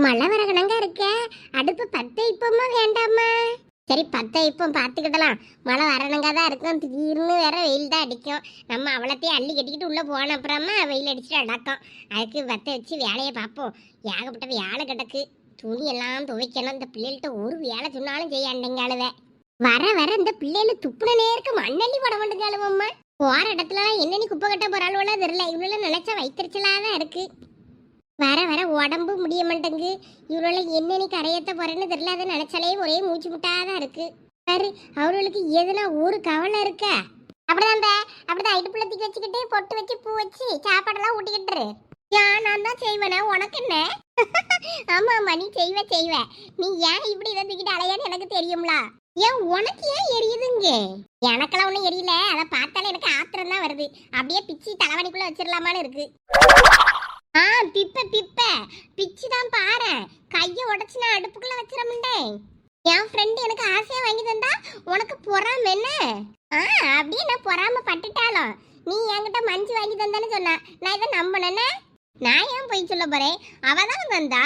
மழை வரகணங்க இருக்க. அடுப்பு பத்த இப்பமா வேண்டாமா? சரி பத்த இப்போ பார்த்துக்கிடலாம். மழை வரணுங்க தான் இருக்கும். திடீர்னு வேற வெயில் தான் அடிக்கும். நம்ம அவ்வளோத்தையும் அள்ளி கட்டிக்கிட்டு உள்ளே போன அப்புறமா வெயில் அடிச்சுட்டு அடக்கும். அதுக்கு பத்த வச்சு வேலையை பார்ப்போம். ஏகப்பட்ட வேலை கிடக்கு. துணி எல்லாம் துவைக்கணும். இந்த பிள்ளைகள்கிட்ட ஒரு வேலை சொன்னாலும் செய்யாண்டேங்க. வர வர இந்த பிள்ளைகள் துப்புன நேருக்கு மண்ணள்ளி போட மாட்டேங்காளுவம்மா. போற இடத்துல என்னென்ன குப்பை கட்ட போறாளோல தெரியல. இவ்வளோ நினைச்சா வைத்திருச்சலாக தான் இருக்கு. வர வர உடம்பு முடிய மாட்டேங்கு. இவ்வளோ என்னென்ன கரையத்த போறேன்னு தெரியல. அதை நினைச்சாலே ஒரே மூச்சு முட்டாதான் இருக்கு. பாரு அவர்களுக்கு எதுனா ஒரு கவலை இருக்க. அப்படிதான் இடுப்புல தூக்கி வச்சுக்கிட்டு பொட்டு வச்சு பூ வச்சு சாப்பாடெல்லாம் ஊட்டிக்கிட்டு நான் தான் செய்வேனா? உனக்கு என்ன? ஆமா நீ செய்வ. நீ ஏன் இப்படி இதை தூக்கிட்டு அலையான்னு எனக்கு தெரியும்ல. ஏன் உனக்கு ஏன் எரியுதுங்க? எனக்கெல்லாம் ஒன்றும் எரியல. அதை பார்த்தாலே எனக்கு ஆத்திரம் தான் வருது. அப்படியே பிச்சு தலைவணிக்குள்ள வச்சிடலாமான்னு இருக்கு. பிப்ப பிச்சு தான் பாரு. கையை உடச்சு நான் அடுப்புக்குள்ள வச்சிடமுண்டேன். என் ஃப்ரெண்டு எனக்கு ஆசையா வாங்கி தந்தா உனக்கு பொறாம என்ன? அப்படியே நான் பொறாம பட்டுட்டாலும் நீ என்கிட்ட மஞ்சு வாங்கி தந்தான்னு சொன்னா நான் இதை நம்பினேன்னு. நான் ஏன் போய் சொல்ல போறேன்? அவதான் தந்தா.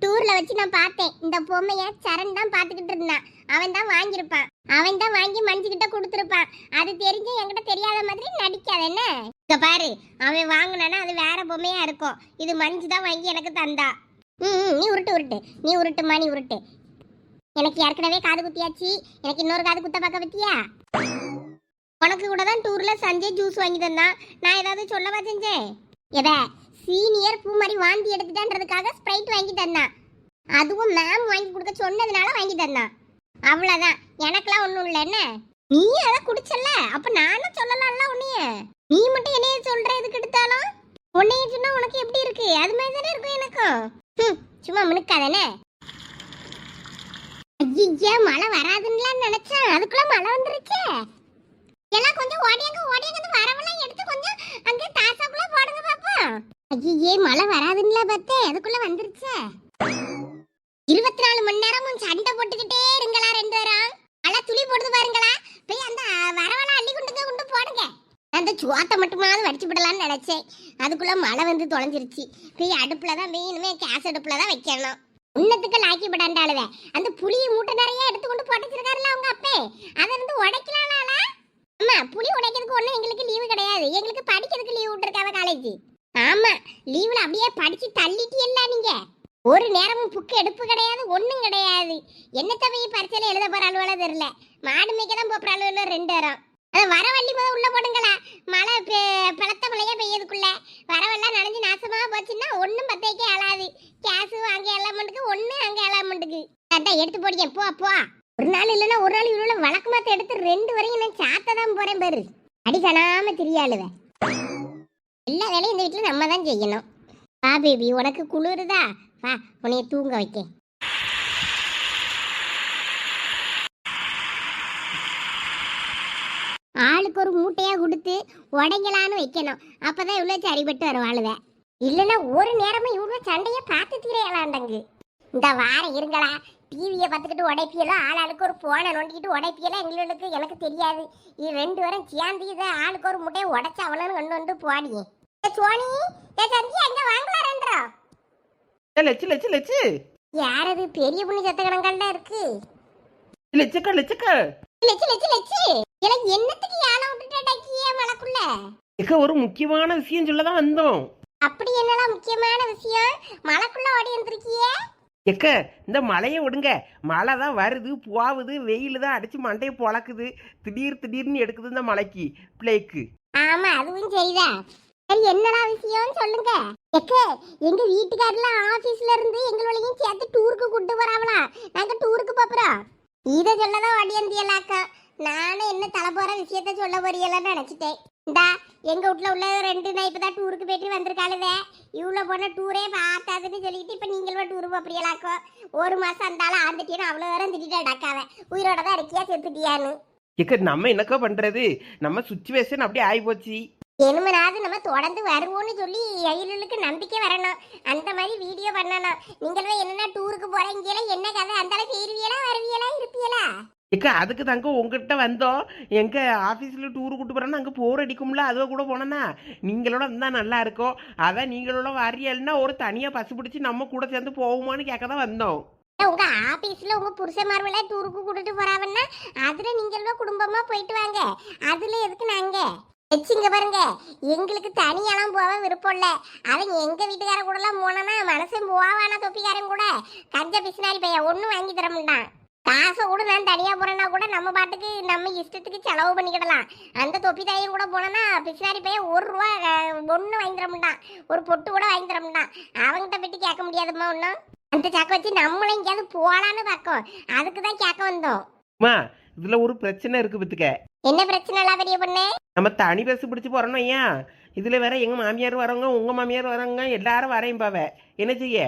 டூர்ல வச்சு நான் பார்த்தேன். இந்த பொம்மைய சரண் தான் பார்த்துக்கிட்டு இருந்தான். அவன் தான் வாங்கியிருப்பான். அவன் தான் வாங்கி மஞ்சு கிட்ட கொடுத்துருப்பான். அது தெரிஞ்சு என்கிட்ட தெரியாத மாதிரி நடிக்காத என்ன? இங்க பாரு, அவன் வாங்கினானா அது வேற பொம்மையா இருக்கும். இது மஞ்சு தான் வாங்கி எனக்கு தந்தா. நீ உருட்டுமா. எனக்கு ஏற்கனவே காது குத்தியாச்சு. எனக்கு இன்னொரு காது குத்த பார்க்க பத்தியா? உனக்கு கூட தான் டூர்ல சஞ்சய் ஜூஸ் வாங்கி தந்தான். நான் ஏதாவது சொல்லவா செஞ்சேன்? சீனியர் பூ மாதிரி வாந்தி எடுத்துட்டான்றதுக்காக ஸ்ப்ரைட் வாங்கி தந்தான். அதுவும் மேம் வாங்கி கொடுக்க சொன்னதுனால வாங்கி தந்தான். அவ்வளவுதான். எனக்கெல்லாம் ஒண்ணும் இல்லை. என்ன நீ அதை குடிச்சல? அப்ப நானும் சொல்லலாம்ல உன்னைய. நீ மட்டும் என்னைய சொல்ற எதுக்கு எடுத்தாலும்? உன்னைய சொன்னா உனக்கு எப்படி இருக்கு? அது மாதிரி தானே இருக்கும் எனக்கும். சும்மா மினுக்காதானே. ஐயா மழை வராதுன்னு நினைச்சேன். அதுக்குள்ள மழை வந்துருச்சு. எல்லாம் கொஞ்சம் ஓடியாங்க வரவெல்லாம் எடுத்து கொஞ்சம் அங்க தாசாக்குள்ள போடுங்க பாப்போம். ஐயே மழை வராதுன்னு பார்த்தேன். அதுக்குள்ள வந்துருச்சு. 24 மணி நேரமும் சண்டை போட்டுக்கிட்டே இருங்களா ரெண்டு பேரும். மழை துளி போடுது பாருங்களா. போய் அந்த வரவெல்லாம் அள்ளி கொண்டு போடுங்க. அந்த சுவாத்தை மட்டுமாவது வடிச்சு விடலான்னு நினைச்சேன். அதுக்குள்ள மழை வந்து தொலைஞ்சிருச்சு. போய் அடுப்புலதான் வேணுமே, கேஸ் அடுப்புலதான் வைக்கணும். உன்னத்துக்கு லாக்கி விடாண்டாளுவ. அந்த புளியை மூட்டை நிறைய எடுத்துக்கொண்டு போட்டுச்சிருக்காருல அவங்க அப்பே. அதை வந்து உடைக்கலாம்ல. அம்மா புளி உடைக்கிறதுக்கு ஒன்றும் எங்களுக்கு லீவு கிடையாது. எங்களுக்கு படிக்கிறதுக்கு லீவு விட்டுருக்காவ காலேஜ். ஆமா லீவுல அப்படியே படிச்சு தள்ளிட்டியல்ல நீங்க. ஒரு நேரமும் புக்கு எடுப்பு கிடையாது, ஒன்றும் கிடையாது. என்னத்தை போய் பரிசையில எழுத போற அலுவல தெரியல. மாடு மேய்க்க தான் போற அலுவல 2 நேரம். அதை வரவள்ளி முதல் உள்ள போடுங்களா. மழை பழத்த மழையா பெய்யதுக்குள்ள வரவெல்லாம் நனைஞ்சு நாசமா போச்சுன்னா ஒன்றும் பத்தைக்கே ஆளாது. கேஸு அங்கே எலாமெண்ட்டுக்கு ஒன்று அங்கே எலாமெண்ட்டுக்கு அதான் எடுத்து போடிக்க. போ ஒரு நாள் இல்லைன்னா ஒரு நாள் இவ்வளோ வழக்கமாத்த எடுத்து 2 வரையும் நான் சாத்த தான் போறேன் பாரு. அடி காணாம தெரியாளுவ. எல்லா வேலையும் இந்த வீட்டில் நம்ம தான் செய்யணும். வா பேபி, உனக்கு குளிருதா? வா உன்னைய தூங்க வைக்க. ஆளுக்கு ஒரு மூட்டையா கொடுத்து உடைங்களான்னு வைக்கணும். அப்பதான் இவ்வளோ சரிபட்டு வருவாளுவ. இல்லைன்னா ஒரு நேரமும் இவ்வளோ சண்டையை பார்த்து தீரையலாண்டங்கு. இந்த வாரம் இருங்களா. டிவியை பார்த்துக்கிட்டு உடைப்பியெல்லாம் ஆளுக்கு ஒரு போனை நோண்டிக்கிட்டு உடைப்பியெல்லாம் எங்களுக்கு எனக்கு தெரியாது. இது 2 பேரும் சேர்ந்து இதை ஆளுக்கு ஒரு முட்டையை உடைச்சு அவனு கொண்டு போடியே. சோனி சந்தி அங்க வாங்கலான்றோ. லெச்சு யாரது? பெரிய பொண்ணு சத்த கணக்காண்டா இருக்கு. லெச்சுக்கா எல்லாம் என்னத்துக்கு யானை விட்டுட்டாக்கியே மலைக்குள்ள? ஒரு முக்கியமான விஷயம் சொல்லதான் வந்தோம். அப்படி என்னலாம் முக்கியமான விஷயம்? மலைக்குள்ள ஓடி வந்திருக்கியே. இந்த மழையை விடுங்க. மழை தான் வருது போகுது. வெயில் தான் அடிச்சு மண்டையை பொழக்குது. திடீர்னு எடுக்குது இந்த மலைக்கு பிள்ளைக்கு. ஆமா அதுவும் சரிதான். சரி என்னடா விஷயம் சொல்லுங்க. எங்க வீட்டுக்காரெல்லாம் ஆபீஸ்ல இருந்து எங்களையும் சேர்த்து டூருக்கு கூட்டு போறாங்களா. நாங்க டூருக்கு போறோம். இதை சொல்லதான் வடியந்தியலாக்கா. நானும் என்ன தலை போற விஷயத்த சொல்ல போறீங்களான்னு நினைச்சிட்டேன். இந்தா எங்க வீட்டுல உள்ள 2 நான் இப்பதான் டூருக்கு போயிட்டு வந்திருக்காளுவே. இவ்வளவு போன டூரே பார்த்தாதுன்னு சொல்லிட்டு இப்ப நீங்களும் டூர் போறீங்களாக்கோ. 1 மாசம் இருந்தாலும் ஆந்துட்டியான்னு அவ்வளவு நேரம் திட்டிட்டா டாக்காவ. உயிரோட தான் இருக்கியா செத்துட்டியான்னு. நம்ம என்னக்கா பண்றது? நம்ம சுச்சுவேஷன் அப்படியே ஆகி போச்சு. என்னமனாவது நம்ம தொடர்ந்து வருவோம்னு சொல்லி எயிலுக்கு நம்பிக்கை வரணும். அந்த மாதிரி வீடியோ பண்ணணும். நீங்களும் என்னன்னா டூருக்கு போறீங்களா, என்ன கதை, அந்த அளவுக்கு ஏறுவியலா வருவியலா இருப்பியலா? ஏக்கா அதுக்கு தாங்க உங்ககிட்ட வந்தோம். எங்க ஆஃபீஸில் டூரு கூட்டு போகிறோன்னா அங்கே போர் அடிக்கும்ல, அதுவோ கூட போனோன்னா நீங்களோட இருந்தால் நல்லா இருக்கும். அதான் நீங்களோட வரியல்னா ஒரு தனியாக பசு பிடிச்சி நம்ம கூட சேர்ந்து போவோமான்னு கேட்க தான் வந்தோம். உங்க ஆபீஸ்ல உங்க புருஷமார்வல டூருக்கு கூட்டிட்டு போறாவன்னா அதுல நீங்க குடும்பமா போயிட்டு வாங்க. அதுல எதுக்கு நாங்க வச்சுங்க பாருங்க. எங்களுக்கு தனியாலாம் போக விருப்பம் இல்ல. அவன் எங்க வீட்டுக்கார கூட எல்லாம் போனா மனசும் போவானா தொப்பிக்காரன் கூட கஞ்ச பிசினாரி பையன் ஒன்னும் வாங்கி தர மாட்டான். காசை கூட நான் தனியா போறேன்னா கூட நம்ம பாட்டுக்கு நம்ம இஷ்டத்துக்கு செலவு பண்ணிக்கிடலாம். அந்த தொப்பி தாயும் கூட போனோன்னா பிசினாரி பையன் 1 ரூபா ஒன்னும் வாங்கி தர மாட்டான். ஒரு பொட்டு கூட வாங்கி தர மாட்டான். அவங்ககிட்ட போயிட்டு கேட்க முடியாதுமா ஒன்னும். அந்த சாக்க வச்சு நம்மளும் எங்கேயாவது போலான்னு பார்க்கோம். அதுக்கு தான் கேட்க வந்தோம். அம்மா இதில் ஒரு பிரச்சனை இருக்குது பத்துக்க. என்ன பிரச்சனை எல்லாம் பெரிய பொண்ணு? நம்ம தனி பஸ் பிடிச்சி போகிறோம் ஏன் இதில் வேற எங்கள் மாமியார் வரவங்க உங்கள் மாமியார் வரவங்க எல்லாரும் வரையும் பாவ என்ன செய்ய?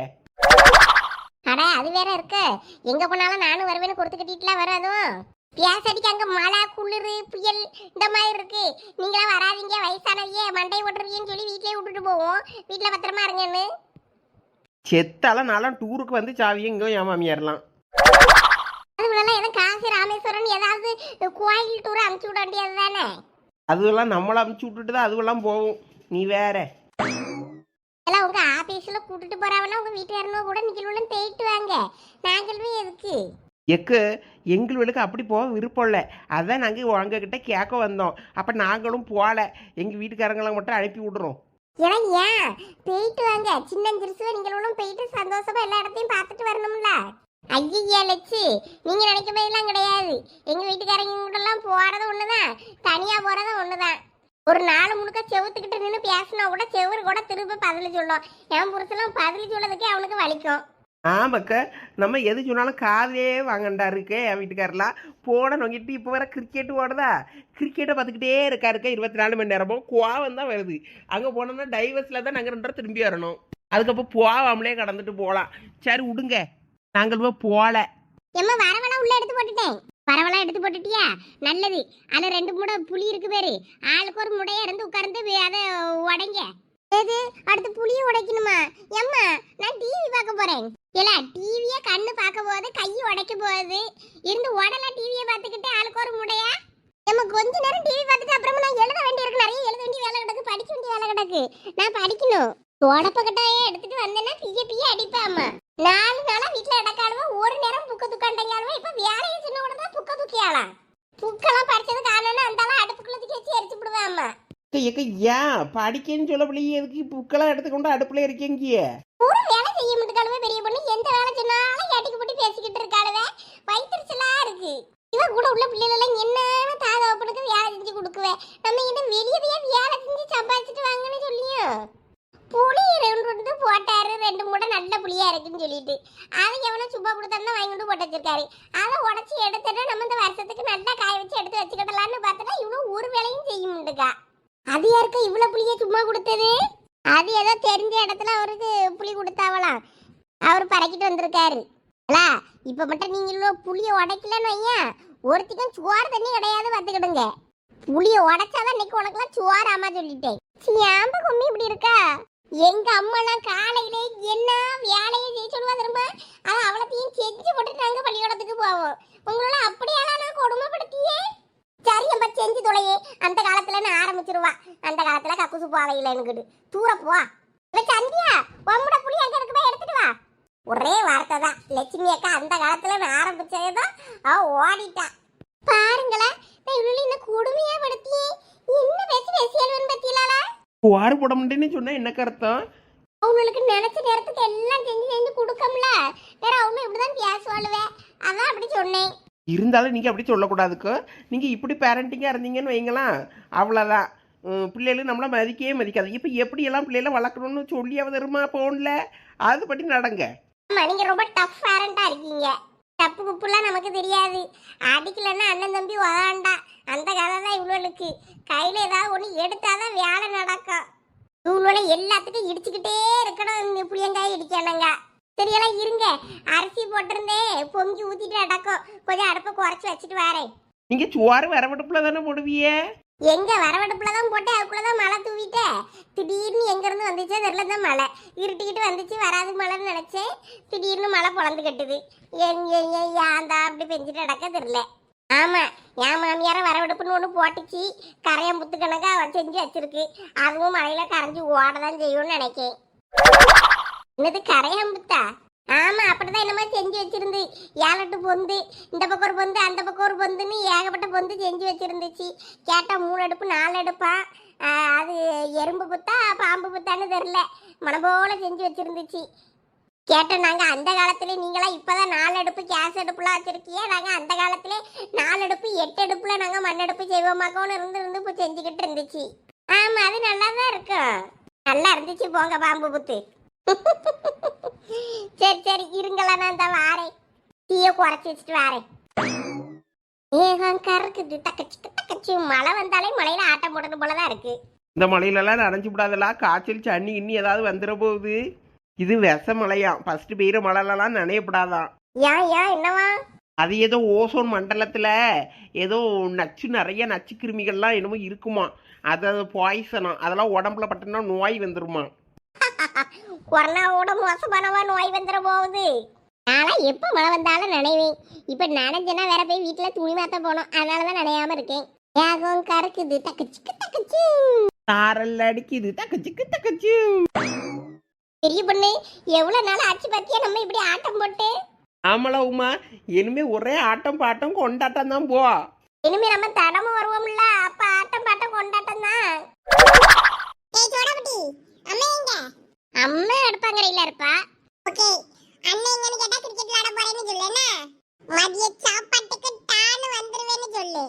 அட அது வேற இருக்கு. எங்க போனாலும் நானும் வருவேன்னு கொடுத்து கட்டிட்டுலாம் வராதும். பியாசடிக்கு அங்க மழை குளிர் புயல் இந்த மாதிரி இருக்கு. நீங்களாம் வராதீங்க வயசானவியே மண்டை ஓட்டுறீங்கன்னு சொல்லி வீட்லயே விட்டுட்டு போவோம். வீட்டுல பத்திரமா இருங்கன்னு. செத்தாலும் நானும் டூருக்கு வந்து சாவியும் இங்கே என் மாமியார்லாம். அதுலாம் எதுவும் காசி ராமேஸ்வரன் ஏதாவது கோயில் டூர் அனுப்பிச்சு விட வேண்டியது தானே. அதுவெல்லாம் நம்மளை அமுச்சு விட்டுட்டு தான் அதுவெல்லாம் போகும். நீ வேற எல்லாம் உங்க ஆபீஸ்ல கூட்டிட்டு போறாவன்னா உங்க வீட்டுக்காரனோ கூட நீங்களும் போயிட்டு வாங்க. நாங்களுமே எதுக்கு எக்கு எங்களுக்கு அப்படி போக விருப்பம் இல்லை. அதான் நாங்கள் உங்ககிட்ட கேட்க வந்தோம். அப்போ நாங்களும் போகல. எங்கள் வீட்டுக்காரங்களை மட்டும் அனுப்பி விடுறோம். ஏன்னா ஏன் போயிட்டு வாங்க. சின்னஞ்சிறுசுவ நீங்களும் போயிட்டு சந்தோஷமா எல்லா இடத்தையும் பார்த்துட்டு வரணும்ல. ஐயா லட்சு நீங்க நினைக்க போதெல்லாம் கிடையாது. எங்க வீட்டுக்காரங்க கூட எல்லாம் போறது ஒண்ணுதான், தனியா போறது ஒண்ணுதான். ஒரு நாள் முழுக்க செவுத்துக்கிட்டு நின்று பேசினா கூட செவுறு கூட திரும்ப பதில் சொல்லும். என் புருஷெல்லாம் பதில் சொல்லதுக்கே அவனுக்கு வலிக்கும். ஆமாக்க நம்ம எது சொன்னாலும் காதலே வாங்கண்டா இருக்கு. என் வீட்டுக்காரெலாம் போன நோங்கிட்டு இப்போ வேற கிரிக்கெட் ஓடுதா. கிரிக்கெட்டை பார்த்துக்கிட்டே இருக்க 24 மணி நேரமும் கோவம் தான் வருது. அங்கே போனோம்னா டைவர்ஸில் தான் நாங்கள் 2 நேரம் திரும்பி வரணும். அதுக்கப்புறம் போவாமலே கடந்துட்டு போகலாம். சரி விடுங்க நாங்கள் போய் போகல. எம்மா வரவெல்லாம் உள்ள எடுத்து போட்டுட்டேன். வரவெல்லாம் எடுத்து போட்டுட்டியா? நல்லது. அதில் 2 முடை புளி இருக்கு பேரு. ஆளுக்கு ஒரு முடையா இருந்து உட்கார்ந்து அதை உடைங்க. எது அடுத்து புளியை உடைக்கணுமா? எம்மா நான் டிவி பார்க்க போறேன். இல்ல டிவியை கண்ணு பார்க்க போகுது கையை உடைக்க போகுது. இருந்து உடலாம் டிவியை பார்த்துக்கிட்டு ஆளுக்கு ஒரு முடையா? எம்மா கொஞ்ச நேரம் டிவி பார்த்துட்டு அப்புறமா நான் எழுத வேண்டியிருக்கு. நிறைய எழுத வேண்டிய வேலை கிடக்கு, படிக்க வேண்டிய வேலை கிடக்கு. நான் படிக்கணும். தொடப்பக்கட்டாயே எடுத்துட்டு வந்தேன்னா பிய அடிப்பாமா. 4 நாளா வீட்டுல இடக்காலுவா ஒரு நேரம் புக்க துக்காண்டாலுவா. இப்ப வேலையை சின்ன கூட தான் புக்க தூக்கியாலாம். புக்கெல்லாம் படிச்சது காரணம்னா அந்த அடுப்புக்குள்ள தூக்கி வச்சு எரிச்சு விடுவாமா. ஏன் படிக்கன்னு சொல்லப்படியே எதுக்கு புக்கெல்லாம் எடுத்துக்கொண்டு அடுப்புல இருக்கீங்க? ஒரு வேலை செய்ய மாட்டேக்காலுவே பெரிய பொண்ணு. எந்த வேலை சொன்னாலும் கேட்டுக்கு போட்டு பேசிக்கிட்டு இருக்காளுவே. வயிற்றுச்சலா இருக்கு. இவன் கூட உள்ள பிள்ளைகள் என்னன்னு தாதாப்பனுக்கு வேலை செஞ்சு கொடுக்குவேன். நம்ம என்ன வெளியே வேலை செஞ்சு சம்பாதிச்சுட்டு வாங்கன்னு சொல்லியும் புளி 2 போட்டாரு. 2 மூட்டை நல்ல புளியா இருக்குன்னு சொல்லிட்டு அதை எவனோ சும்மா கொடுத்தாருன்னா வாங்கிட்டு போட்டு வச்சிருக்காரு. அதை உடச்சி எடுத்துட்டு நம்ம இந்த வருஷத்துக்கு நல்லா காய வச்சு எடுத்து வச்சுக்கிடலான்னு பார்த்தா இவனும் ஒரு வேலையும் செய்ய முடியுக்கா. அது யாருக்கா இவ்வளவு புளிய சும்மா கொடுத்தது? அது ஏதோ தெரிஞ்ச இடத்துல அவருக்கு புளி கொடுத்தாவலாம். அவர் பறக்கிட்டு வந்திருக்காரு. இப்ப மட்டும் நீங்க புளிய உடைக்கலன்னு வையா ஒருத்திக்கும் சோறு தண்ணி கிடையாது பார்த்துக்கிடுங்க. புளிய உடைச்சாதான் இன்னைக்கு உனக்குலாம் சோறு ஆமா சொல்லிட்டேன். ஏம்ப கும்மி இப்படி இருக்கா? எங்க அம்மாலாம் காலையிலே என்ன வேலையை செய்ய சொல்லுவா திரும்ப. அதை அவ்வளோத்தையும் செஞ்சு போட்டுட்டு நாங்க பள்ளிக்கூடத்துக்கு போவோம். உங்களோட அப்படியெல்லாம் நான் கொடுமைப்படுத்தியே. சரி நம்ம செஞ்சு தொலையே. அந்த காலத்துல நான் ஆரம்பிச்சிருவா. அந்த காலத்துல கக்குசு போவையில் எனக்குட்டு தூர போ. சந்தியா உம்மோட புளி அங்க இருக்குமே எடுத்துட்டு வா. ஒரே வார்த்தை தான் லட்சுமி அக்கா அந்த காலத்துல நான் ஆரம்பிச்சதுதான் அவ ஓடிட்டா. பாருங்களேன் இவ்வளவு என்ன கொடுமையா படுத்தியே. என்ன பேசி பேசியல்வன் பத்தியிலாளா வாறு போட முடியும்னு சொன்னா என்ன அர்த்தம்? அவங்களுக்கு நினைச்ச நேரத்துக்கு எல்லாம் செஞ்சு கொடுக்கம்ல. வேற அவங்க இப்படிதான் பேசுவாளுவே. அதான் அப்படி சொன்னேன். இருந்தாலும் நீங்கள் அப்படி சொல்லக்கூடாதுக்கோ. நீங்கள் இப்படி பேரண்டிங்காக இருந்தீங்கன்னு வைங்களாம் அவ்வளோதான். பிள்ளைகளும் நம்மளை மதிக்கவே மதிக்காது. இப்போ எப்படியெல்லாம் பிள்ளைகளை வளர்க்கணும்னு சொல்லியாவது வருமா ஃபோனில் அதுபடி நடங்க. ஆமாம் நீங்கள் ரொம்ப டஃப் பேரண்டாக இருக்கீங்க. தப்பு குப்புலாம் நமக்கு தெரியாது. அடிக்கலன்னா அண்ணன் தம்பி வராண்டா. அந்த கதை தான் இவ்வளோளுக்கு. கையில் ஏதாவது ஒன்று எடுத்தாதான் வேலை நடக்கும். இவ்வளோ எல்லாத்துக்கும் இடிச்சுக்கிட்டே இருக்கணும். புளியங்காய் இடிக்கணுங்க. தெரியலாம் இருங்க. அரிசி போட்டிருந்தேன் பொங்கி ஊத்திட்டு அடக்கம். கொஞ்சம் அடுப்பை குறைச்சி வச்சுட்டு வரேன். நீங்க சோறு வரவடுப்புல தானே போடுவியே? எங்க வரவடுப்புல தான் போட்டு அதுக்குள்ளதான் மழை தூவிட்டேன். திடீர்னு எங்க இருந்து வந்துச்சோ தெரியல. தான் மழை இருட்டிக்கிட்டு வந்துச்சு. வராது மழைன்னு நினைச்சேன். திடீர்னு மழை பொழந்து கட்டுது. ஏன் அப்படி பெஞ்சிட்டு அடக்க தெரியல. ஆமா, என் மாமியார வரவெடுப்புன்னு ஒண்ணு போட்டுச்சு. கரையம் புத்து கணக்கா செஞ்சு வச்சிருக்கு. அதுவும் மழையில கரைஞ்சு ஓடதான் செய்யும்னு நினைக்கேன். என்னது கரையாம்புத்தா? ஆமா, அப்படிதான் என்னமோ செஞ்சு வச்சிருந்து. 7-8 பொந்து, இந்த பக்கம் ஒரு பொந்து அந்த பக்கம் ஒரு பொந்துன்னு ஏகப்பட்ட பொந்து செஞ்சு வச்சிருந்துச்சு. கேட்டா 3 அடுப்பு 4 அடுப்பா. அது எறும்பு புத்தா பாம்பு புத்தான்னு தெரியல, மன போல செஞ்சு வச்சிருந்துச்சு. கேட்டோம் நாங்க அந்த காலத்துல, நீங்களாம் இப்பதான் 4 அடுப்பு கேஸ் அடுப்புலாம் வச்சிருக்கியே, நாங்க அந்த காலத்துல 4 அடுப்பு 8 அடுப்புல நாங்க மண்ணடுப்பு செய்வோமாக்கோன்னு இருந்து இப்போ செஞ்சுக்கிட்டு இருந்துச்சு. ஆமா, அது நல்லா தான் இருக்கும். நல்லா இருந்துச்சு போங்க பாம்பு புத்து. சரி சரி இருங்களா, நான் தான் வாரேன். தீய குறைச்சி வச்சுட்டு வாரேன். ஏகம் கறக்குது தக்கச்சு தக்கச்சு. மழை வந்தாலே மழையில ஆட்டம் போடுறது போலதான் இருக்கு. இந்த மலையிலலாம் நனைஞ்சு விடாதெல்லாம், காய்ச்சல் சன்னி இன்னி ஏதாவது வந்துட போகுது. இது விஷ மலையாம், ஃபர்ஸ்ட் பெய்கிற மழைலலாம் நனையப்படாதான். ஏன் ஏன் என்னவா? அது ஏதோ ஓசோன் மண்டலத்தில் ஏதோ நிறைய நச்சு கிருமிகள்லாம் என்னமோ இருக்குமா, அது பாய்சனா, அதெல்லாம் உடம்புல பட்டோம்னா நோய் வந்துருமா. கொரோனாவோட மோசமானவா நோய் வந்துட போகுது. நான்லாம் எப்போ மழை வந்தாலும் நினைவேன். இப்போ நினைஞ்சேன்னா வேற போய் வீட்டில் துணி மாற்ற போனோம், அதனாலதான் நினையாம இருக்கேன். ஏகம் கறக்குது தக்கச்சுக்கு தக்கச்சு. தாரல் அடிக்குது தக்கச்சுக்கு தக்கச்சு. பெரிய பொண்ணு, எவ்வளவு நாள் ஆச்சு பத்தியா நம்ம இப்படி ஆட்டம் போட்டு? ஆமலா உமா, இனிமே ஒரே ஆட்டம் பாட்டம் கொண்டாட்டம் தான் போ. இனிமே நம்ம தடமும் வருவோம்ல, அப்ப ஆட்டம் பாட்டம் கொண்டாட்டம் தான். அம்மா அடுப்பாங்கரையில இருப்பா. ஓகே, அண்ணன் எங்கன்னு கேட்டா கிரிக்கெட் விளையாட போறேன்னு சொல்லுனா, மதிய சாப்பாட்டுக்கு டான்னு வந்துருவேன்னு சொல்லு.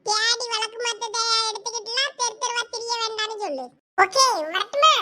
தேடி விளக்கு மத்தத எடுத்துக்கிட்டுலாம் தெரு தெருவா திரிய வேண்டாம்னு சொல்லு. ஓகே, வரட்டுமா?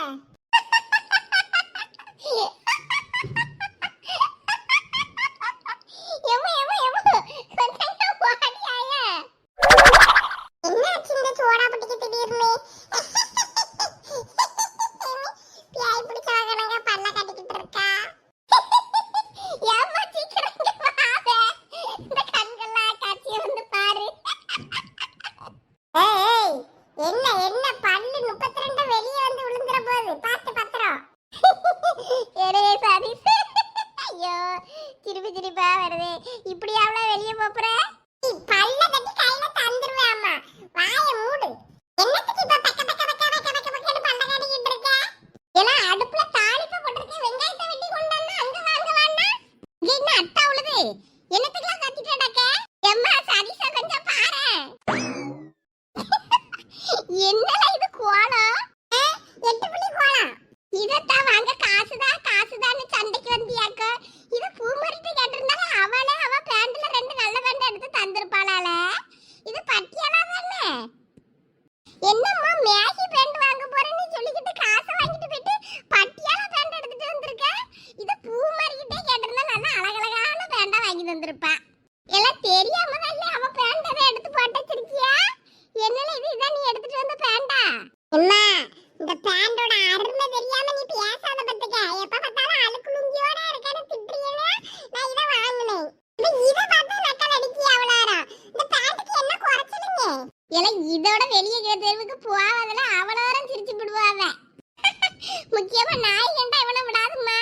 இதோட வெளியே தெருவுக்கு போவதில்ல, அவ்வளோ சிரிச்சு விடுவாங்க. முக்கியமா நாய் கண்டா இவனை விடாதுமா.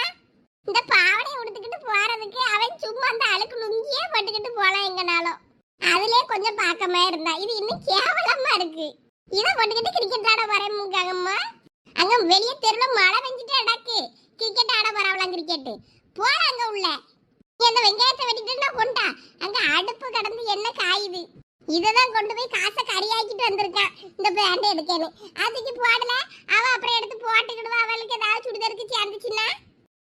இந்த பாவடையை உடுத்துக்கிட்டு போறதுக்கு அவன் சும்மா அந்த அழுக்கு லுங்கியே போட்டுக்கிட்டு போலாம் எங்கனாலும். அதுலயே கொஞ்சம் பார்க்கமா இருந்தா, இது இன்னும் கேவலமா இருக்கு. இதை போட்டுக்கிட்டு கிரிக்கெட் ஆட வரேம்மா. அங்க வெளியே தெருல மழை பெஞ்சிட்டு அடக்கு கிரிக்கெட் ஆட வரவலாம். கிரிக்கெட் போல அங்க உள்ள அந்த வெங்காயத்தை வெட்டிட்டு கொண்டா. அங்க அடுப்பு கடந்து என்ன காயுது, இததான் கொண்டு போய் காசை கறியாக்கிட்டு வந்திருக்கான். இந்த பேண்ட் எடுக்கணும், அதுக்கு போடல. அவ அப்புறம் எடுத்து போட்டுக்கிடுவா. அவளுக்கு ஏதாவது சுடிதாருக்கு சேர்ந்துச்சுன்னா.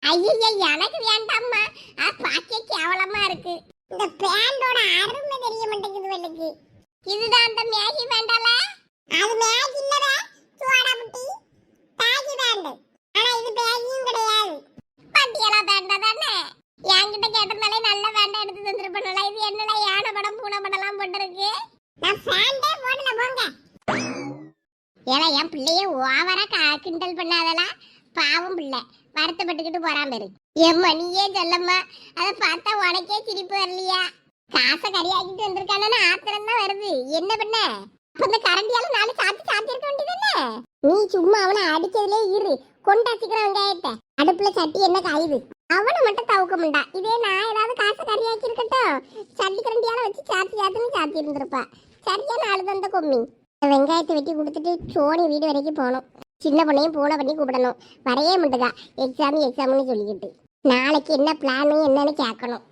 ஐயா எனக்கு வேண்டாம்மா, பாக்கே கேவலமா இருக்கு. இந்த பேண்டோட அருமை தெரிய மாட்டேங்குது எனக்கு. இதுதான் அந்த மேகி வேண்டால, அது மேகி இல்லவே சோடா புட்டி பேகி பேண்ட். ஆனா இது பேகியும் கிடையாது, பட்டியலா பேண்டா தானே. என்கிட்ட கேட்டிருந்தாலே நல்ல வேண்டாம் எடுத்து தந்துருப்பேன்ல. இது என்னடா யானை படம் பூனை படம்லாம் போட்டுருக்கு. நான் ஃபேண்டே போடல போங்க. ஏன்னா என் பிள்ளைய ஓவரா கிண்டல் பண்ணாதலாம். பாவம் பிள்ளை வருத்தப்பட்டுக்கிட்டு போறான் பேரு. எம்மா நீயே சொல்லம்மா, அதை பார்த்தா உனக்கே சிரிப்பு வரலையா? காசை கறியாக்கிட்டு வந்திருக்கானு ஆத்திரம் தான் வருது. என்ன பண்ண? அப்ப இந்த கரண்டியால 4 சாத்தி இருக்க வேண்டியதுன்னு. நீ சும்மா அவனை அடிச்சதுலே இரு. கொண்டாச்சிக்கிற வெங்காயத்தை அடுப்புல சட்டி என்ன காயுது. அவனை மட்டும் தவுக்க முடியா. இதே நான் ஏதாவது காசை கறியாக்கி இருக்கட்டும், சல்லி கரண்டியால வச்சு சாத்துன்னு சாத்தி இருந்திருப்பா. சரியான அழுதந்த கொம்மி. வெங்காயத்தை வெட்டி கொடுத்துட்டு சோனி வீடு வரைக்கும் போகணும். சின்ன பொண்ணையும் போன பண்ணி கூப்பிடணும். வரையே மட்டுதா எக்ஸாம்னு சொல்லிக்கிட்டு. நாளைக்கு என்ன பிளான் என்னன்னு கேட்கணும்.